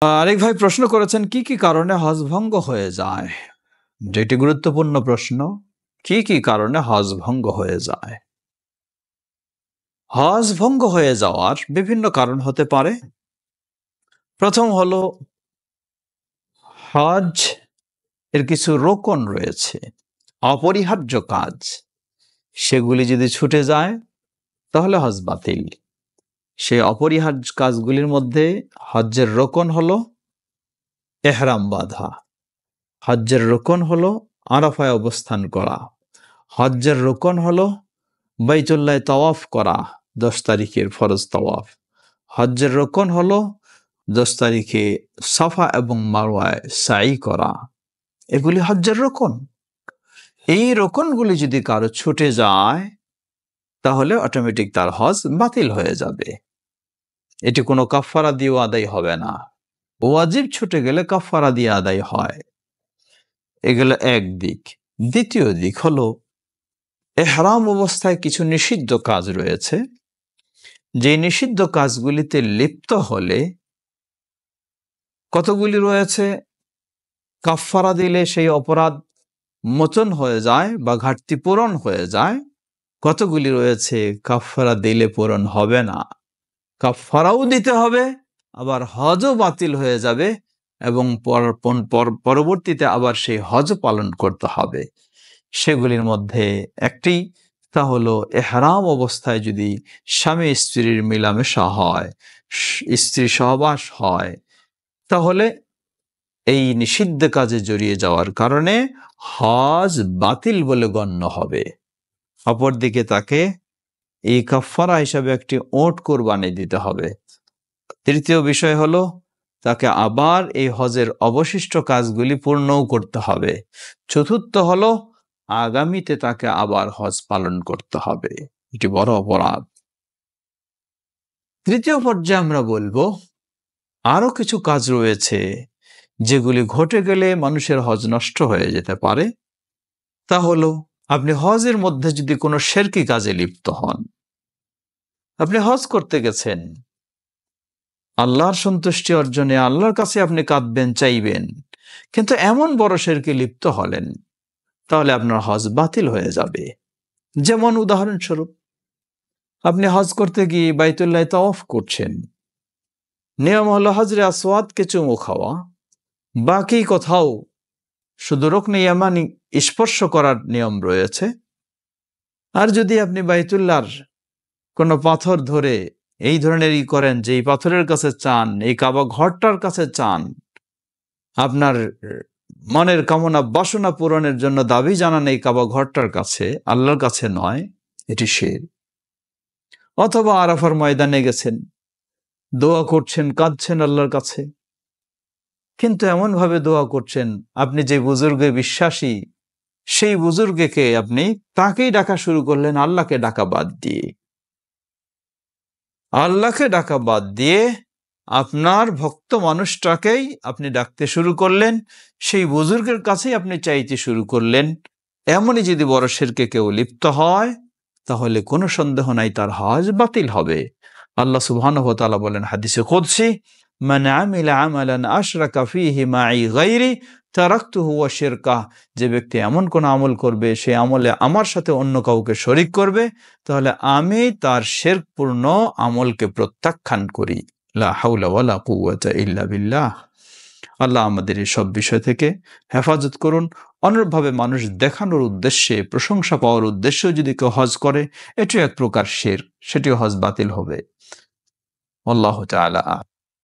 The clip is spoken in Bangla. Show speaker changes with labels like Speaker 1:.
Speaker 1: আরেক ভাই প্রশ্ন করেছেন কি কি কারণে হজ ভঙ্গ হয়ে যায়। যেটি গুরুত্বপূর্ণ প্রশ্ন, কি কি কারণে হজ ভঙ্গ হয়ে যায়। হজ ভঙ্গ হয়ে যাওয়ার বিভিন্ন কারণ হতে পারে। প্রথম হলো হজ এর কিছু রোকন রয়েছে, অপরিহার্য কাজ, সেগুলি যদি ছুটে যায় তাহলে হজ বাতিল। সেই অপরিহার্য কাজগুলির মধ্যে হজ্জের রোকন হলো এহরাম বাঁধা, হজ্জের রোকন হলো আরাফায় অবস্থান করা, হজ্জের রোকন হলো বাইতুল্লাহ তাওয়াফ করা, 10 তারিখের ফরজ তাওয়াফ। হজ্জের রোকন হলো 10 তারিখে সাফা এবং মারওয়ায় সাই করা। এগুলি হজ্জের রোকন। এই রোকনগুলি যদি কারো ছুটে যায় তাহলে অটোমেটিক তার হজ বাতিল হয়ে যাবে। এটি কোনো কাফারা দিয়ে আদায় হবে না। ওয়াজিব ছুটে গেলে কাফারা দিয়ে আদায় হয়। এগুলো এক দিক। দ্বিতীয় দিক হলো এহরাম অবস্থায় কিছু নিষিদ্ধ কাজ রয়েছে, যে নিষিদ্ধ কাজগুলিতে লিপ্ত হলে কতগুলি রয়েছে, কাফারা দিলে সেই অপরাধ মোচন হয়ে যায় বা ঘাটতি পূরণ হয়ে যায়। কতগুলি রয়েছে কাফারা দিলে পূরণ হবে না, কাফারাও দিতে হবে, আবার হজও বাতিল হয়ে যাবে এবং পরবর্তীতে আবার সেই হজ পালন করতে হবে। সেগুলির মধ্যে একটি তা হলো এহরাম অবস্থায় যদি স্বামী স্ত্রীর মিলামেশা হয়, স্ত্রী সহবাস হয়, তাহলে এই নিষিদ্ধ কাজে জড়িয়ে যাওয়ার কারণে হজ বাতিল বলে গণ্য হবে। অপরদিকে তাকে এই কাফারা হিসাবে একটি ওট কোরবানি দিতে হবে। তৃতীয় বিষয় হলো তাকে আবার এই হজের অবশিষ্ট কাজগুলি পূর্ণও করতে হবে। চতুর্থ হলো আগামীতে তাকে আবার হজ পালন করতে হবে। এটি বড় অপরাধ। তৃতীয় পর্যায়ে আমরা বলবো আরো কিছু কাজ রয়েছে যেগুলি ঘটে গেলে মানুষের হজ নষ্ট হয়ে যেতে পারে। তা হলো আপনি হজের মধ্যে যদি কোনো শিরকি কাজে লিপ্ত হন, আপনি হজ করতে গেছেন, আল্লাহর সন্তুষ্টি অর্জনে আল্লাহর কাছে আপনি কাঁদবেন, চাইবেন, কিন্তু এমন বড় শিরকে লিপ্ত হলেন, তাহলে আপনার হজ বাতিল হয়ে যাবে। যেমন উদাহরণস্বরূপ আপনি হজ করতে গিয়ে বাইতুল্লাহ তাওয়াফ করছেন, নিয়ম হলো হজরে আসওয়াদকে চুমু খাওয়া, বাকি কোথাও শুধু রুকনে ইয়ামানি স্পর্শ করার নিয়ম রয়েছে। আর যদি আপনি বাইতুল্লাহর কোনো পাথর ধরে এই ধরনেরই করেন, যে এই পাথরের কাছে চান, এই কাবা ঘরটার কাছে চান, আপনার মনের কামনা বাসনা পূরণের জন্য দাবি জানান এই কাবা ঘরটার কাছে, আল্লাহর কাছে নয়, এটি শিরক। অথবা আরাফার ময়দানে গেছেন, দোয়া করছেন, কাঁদছেন আল্লাহর কাছে, কিন্তু এমন ভাবে দোয়া করছেন আপনি যে বুজুর্গে বিশ্বাসী, সেই বুজুর্গকে আপনি তাকেই ডাকা শুরু করলেন আল্লাহকে ডাকা বাদ দিয়ে। আল্লাহকে ডাকা বাদ দিয়ে আপনার ভক্ত মানুষটাকেই আপনি ডাকতে শুরু করলেন, সেই বুজুর্গের কাছেই আপনি চাইতে শুরু করলেন। এমনই যদি বড় শিরকে কেউ লিপ্ত হয় তাহলে কোনো সন্দেহ নাই তার হজ বাতিল হবে। আল্লাহ সুবহানাহু ওয়া তাআলা বলেন হাদিসে কুদসি, মান আমিলা আমালান আশরাকা ফীহি মাই গায়রি তারাকতুহু ওয়া শিরকাহ, যে ব্যক্তি এমন কোন আমল করবে, সেই আমলে আমার সাথে অন্য কাউকে শরীক করবে, তাহলে আমি তার শিরকপূর্ণ আমলকে প্রত্যাখ্যান করি। লা হাওলা ওয়ালা কুওয়াতা ইল্লা বিল্লাহ। আল্লাহ আমাদের এই সব বিষয় থেকে হেফাজত করুন। অনুরূপভাবে মানুষ দেখানোর উদ্দেশ্যে, প্রশংসা পাওয়ার উদ্দেশ্যে যদি কেউ হজ করে, এটিও এক প্রকার শিরক, সেটিও হজ বাতিল হবে। আল্লাহু তাআলা।